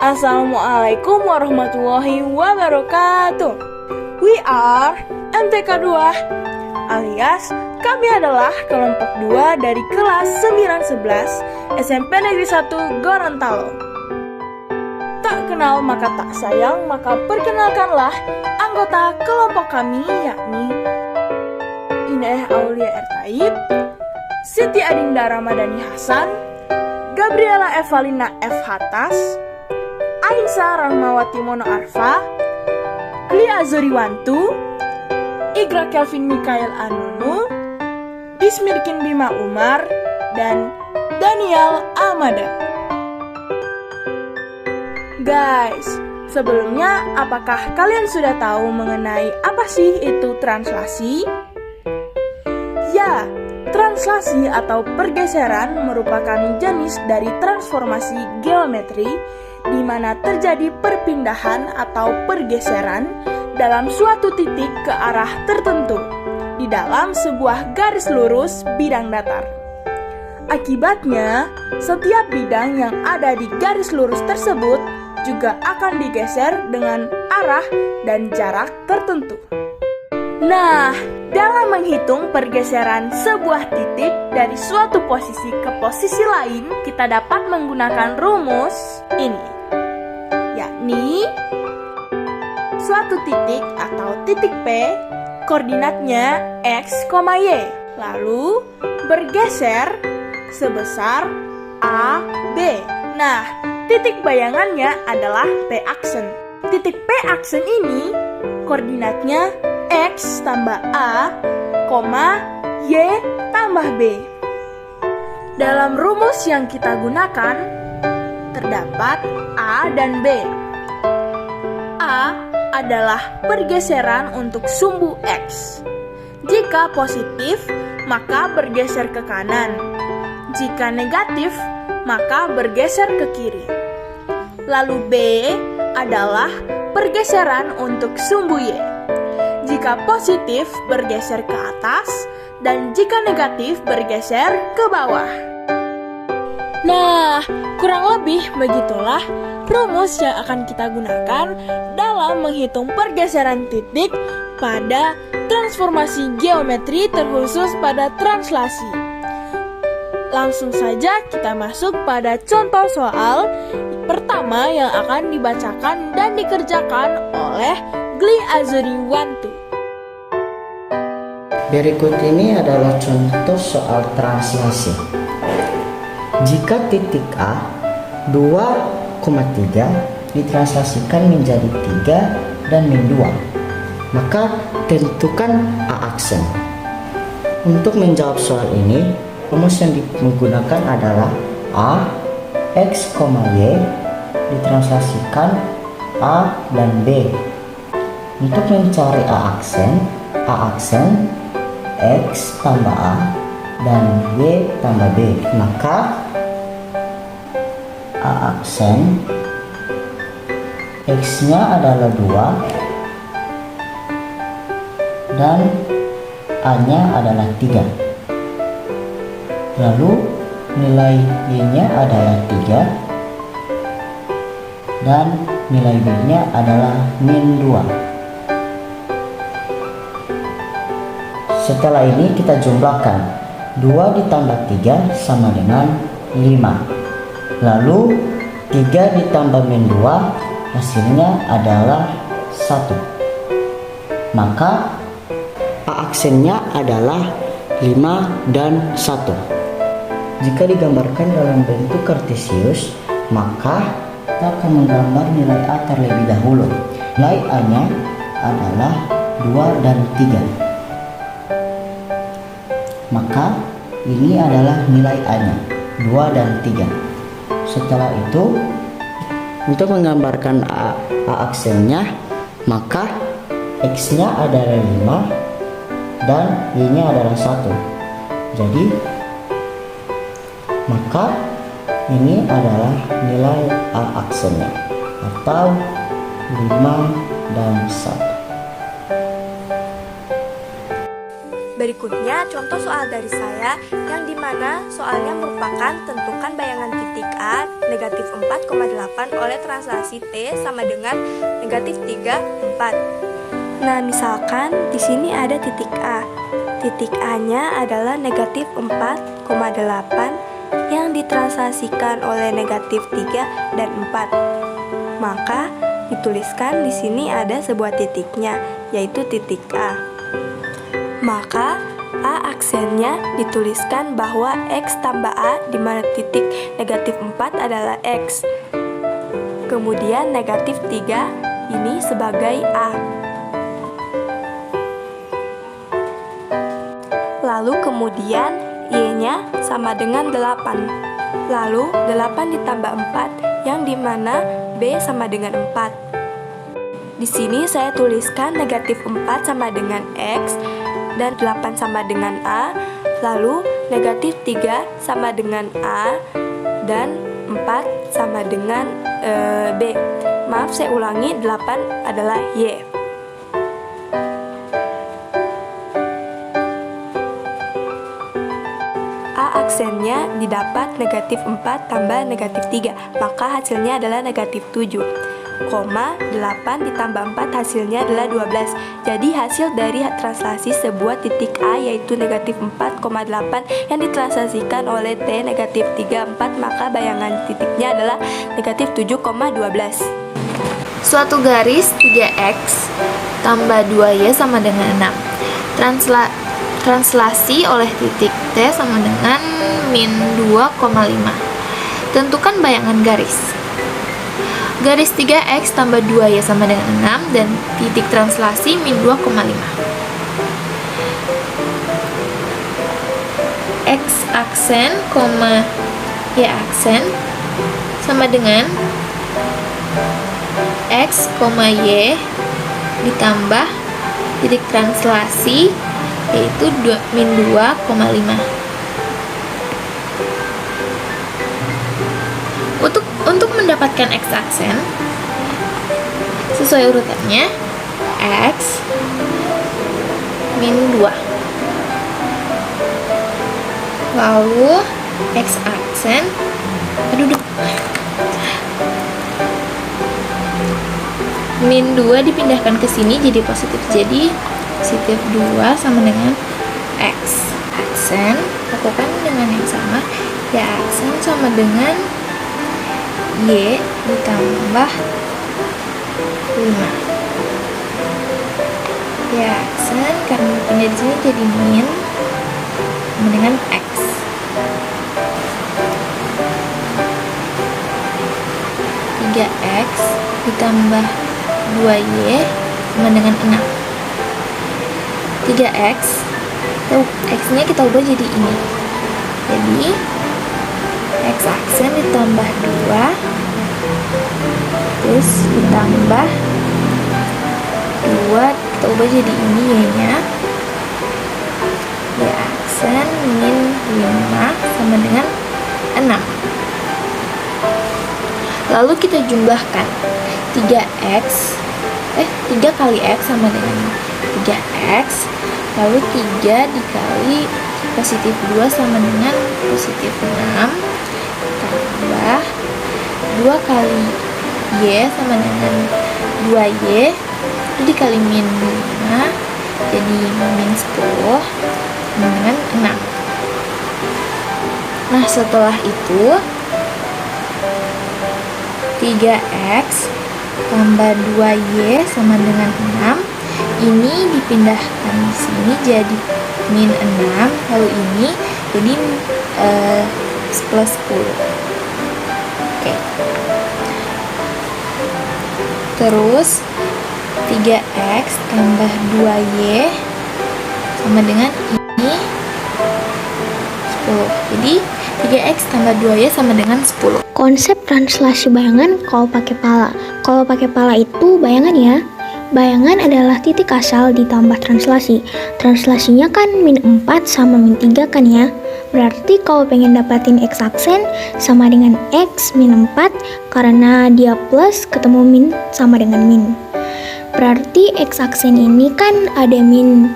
Assalamualaikum warahmatullahi wabarakatuh. We are MTK 2, alias kami adalah kelompok 2 dari kelas 911 SMP Negeri 1 Gorontalo. Tak kenal maka tak sayang, maka perkenalkanlah anggota kelompok kami, yakni Ineh Aulia Ertaib, Siti Adinda Ramadhani Hasan, Gabriela Evalina F. Hatas, Ainsa Rahmawati Mono Arfa, Gli Azuriwantu, Igra Kelvin Mikael Anunu, Bismirkin Bima Umar, dan Daniel Amada. Guys, sebelumnya apakah kalian sudah tahu mengenai apa sih itu translasi? Ya, translasi atau pergeseran merupakan jenis dari transformasi geometri di mana terjadi perpindahan atau pergeseran dalam suatu titik ke arah tertentu di dalam sebuah garis lurus bidang datar. Akibatnya, setiap bidang yang ada di garis lurus tersebut juga akan digeser dengan arah dan jarak tertentu. Nah, dalam menghitung pergeseran sebuah titik dari suatu posisi ke posisi lain, kita dapat menggunakan rumus ini, yakni suatu titik atau titik P, koordinatnya X, Y, lalu bergeser sebesar A, B. Nah, titik bayangannya adalah P aksen. Titik P aksen ini koordinatnya X tambah A, Y tambah B. Dalam rumus yang kita gunakan, terdapat A dan B. A adalah pergeseran untuk sumbu X. Jika positif, maka bergeser ke kanan. Jika negatif, maka bergeser ke kiri. Lalu B adalah pergeseran untuk sumbu Y. Jika positif, bergeser ke atas, dan jika negatif, bergeser ke bawah. Nah, kurang lebih begitulah rumus yang akan kita gunakan dalam menghitung pergeseran titik pada transformasi geometri terkhusus pada translasi. Langsung saja kita masuk pada contoh soal pertama yang akan dibacakan dan dikerjakan oleh Gli Azuriwantu. Berikut ini adalah contoh soal translasi. Jika titik A 2,3 ditranslasikan menjadi 3 dan min 2, maka tentukan A aksen. Untuk menjawab soal ini, rumus yang digunakan adalah A, X, Y ditranslasikan A dan B. Untuk mencari A aksen X tambah A dan Y tambah B, maka A aksen X-nya adalah 2 dan A-nya adalah 3. Lalu nilai Y-nya adalah 3 dan nilai B-nya adalah min 2. Setelah ini kita jumlahkan. 2 ditambah 3 sama dengan 5. Lalu 3 ditambah min 2 hasilnya adalah 1. Maka A aksennya adalah 5 dan 1. Jika digambarkan dalam bentuk kartesius, maka kita akan menggambar nilai A terlebih dahulu. Nilai A-nya adalah 2 dan 3. Maka ini adalah nilai A-nya, 2 dan 3. Setelah itu, untuk menggambarkan A aksennya, maka X-nya adalah 5 dan Y-nya adalah 1. Jadi, maka ini adalah nilai A aksennya, atau 5 dan 1. Berikutnya contoh soal dari saya yang dimana soalnya merupakan tentukan bayangan titik A negatif 4 4,8 oleh translasi T sama dengan negatif 3, 4. Nah, misalkan di sini ada titik A. Titik A-nya adalah negatif 4,8 yang ditranslasikan oleh negatif 3 dan 4. Maka dituliskan di sini ada sebuah titiknya, yaitu titik A. Maka A aksennya dituliskan bahwa X tambah A di mana titik negatif 4 adalah X. Kemudian negatif 3 ini sebagai A. Lalu kemudian Y-nya sama dengan 8. Lalu 8 ditambah 4 yang dimana B sama dengan 4. Di sini saya tuliskan negatif 4 sama dengan X dan 8 sama dengan A, lalu negatif 3 sama dengan A, dan 4 sama dengan B. Maaf, saya ulangi, 8 adalah Y. A aksennya didapat negatif 4 tambah negatif 3, maka hasilnya adalah negatif 7. 8 ditambah 4 hasilnya adalah 12. Jadi hasil dari translasi sebuah titik A yaitu negatif 4,8 yang ditranslasikan oleh T negatif 3,4, maka bayangan titiknya adalah negatif 7,12. Suatu garis 3x tambah 2y sama dengan 6. Translasi oleh titik T sama dengan min 2,5. Tentukan bayangan garis. Garis 3x tambah 2y sama dengan 6 dan titik translasi min 2,5. X aksen, y aksen sama dengan x, y ditambah titik translasi yaitu min 2,5. Untuk mendapatkan x aksen sesuai urutannya x min 2, lalu x aksen min 2 dipindahkan ke sini jadi positif, jadi positif 2 sama dengan x aksen. Lakukan dengan yang sama, ya aksen sama dengan y ditambah 5. Ya aksen karena pindah di sini jadi min sama dengan x. X ditambah 2y sama dengan 6. 3x x-nya kita ubah jadi ini. Jadi x aksen ditambah 2 terus ditambah 2 kita ubah jadi ini y-nya. Y aksen min 5 sama dengan 6. Lalu kita jumlahkan 3x 3 kali x sama dengan 3x, lalu 3 dikali positif 2 sama dengan positif 6 tambah 2 kali y sama dengan 2y itu dikali min 5 jadi min 10 sama dengan 6. Nah, setelah itu 3x tambah 2y sama dengan 6 ini dipindahkan di sini jadi min 6, lalu ini jadi plus 10. Oke. Terus 3x tambah 2y sama dengan ini 10. Jadi 3x tambah 2y sama dengan 10. Konsep translasi bayangan kalau pakai pala. Kalau pakai pala itu bayangan ya. Bayangan adalah titik asal ditambah translasi. Translasinya kan min 4 sama min 3 kan ya. Berarti kalau pengen dapatin x aksen sama dengan x min 4 karena dia plus ketemu min sama dengan min. Berarti x aksen ini kan ada min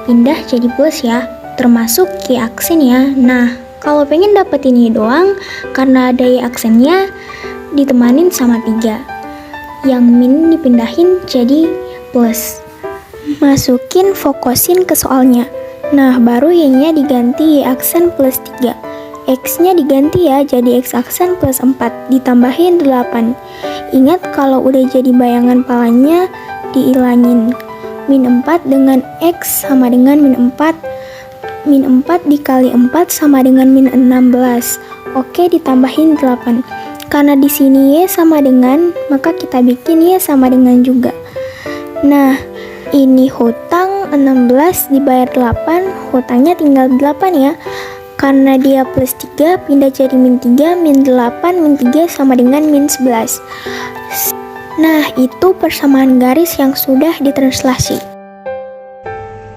pindah jadi plus ya, termasuk y aksen ya. Nah, kalau pengen dapetin y doang karena ada y aksennya, ditemanin sama 3. Yang min dipindahin jadi plus. Masukin fokusin ke soalnya. Nah, baru y-nya diganti y aksen plus 3. X-nya diganti ya, jadi X aksen plus 4, ditambahin 8. Ingat kalau udah jadi bayangan palanya, diilangin. Min 4 dengan X sama dengan min 4. Min 4 dikali 4 sama dengan min 16. Oke, ditambahin 8. Karena di sini Y sama dengan, maka kita bikin Y sama dengan juga. Nah, ini hutang 16 dibayar 8, hutangnya tinggal 8 ya. Karena dia plus 3, pindah jadi min 3, min 8, min 3 sama dengan min 11. Nah, itu persamaan garis yang sudah ditranslasi.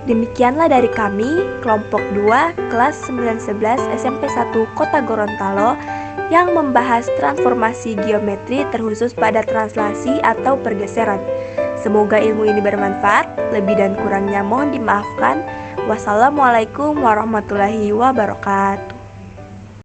Demikianlah dari kami, kelompok 2, kelas 9-11 SMP 1 Kota Gorontalo yang membahas transformasi geometri terkhusus pada translasi atau pergeseran. Semoga ilmu ini bermanfaat, lebih dan kurangnya mohon dimaafkan. Wassalamualaikum warahmatullahi wabarakatuh.